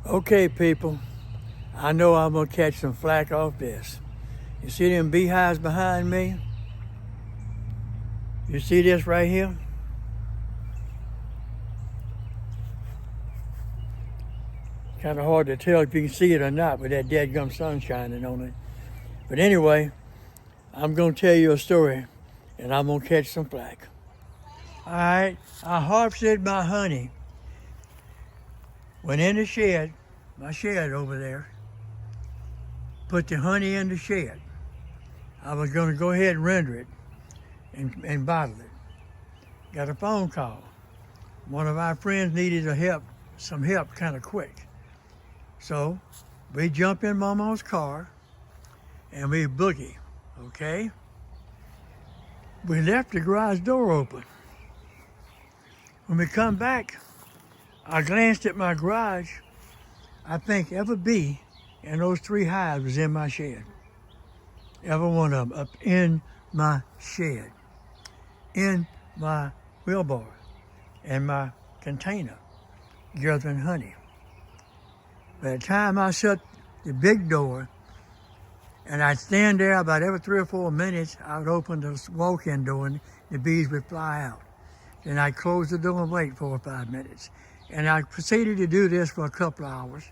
Okay, people, I know I'm gonna catch some flack off this. You see them beehives behind me? You see this right here? Kind of hard to tell if you can see it or not with that dead sun shining on it. But anyway, I'm gonna tell you a story and I'm gonna catch some flack. All right, I harvested my honey. Went in the shed, my shed over there, put the honey in the shed. I was gonna go ahead and render it and bottle it. Got a phone call. One of our friends needed some help kind of quick. So we jump in Mama's car and we boogie, okay? We left the garage door open. When we come back, I glanced at my garage. I think every bee in those 3 hives was in my shed. Every one of them up in my shed, in my wheelbarrow, and my container, gathering honey. By the time I shut the big door, and I'd stand there about every 3 or 4 minutes, I would open the walk-in door and the bees would fly out. Then I'd close the door and wait 4 or 5 minutes. And I proceeded to do this for a couple of hours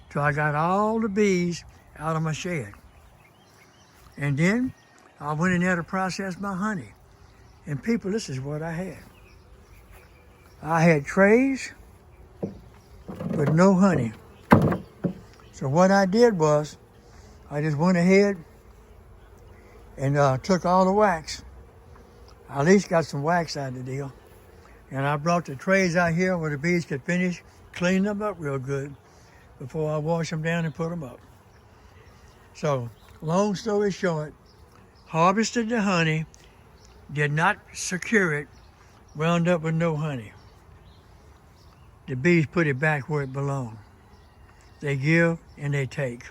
till I got all the bees out of my shed. And then I went in there to process my honey. And people, this is what I had. I had trays with no honey. So what I did was, I just went ahead and took all the wax. I at least got some wax out of the deal. And I brought the trays out here where the bees could finish, clean them up real good before I wash them down and put them up. So, long story short, harvested the honey, did not secure it, wound up with no honey. The bees put it back where it belonged. They give and they take.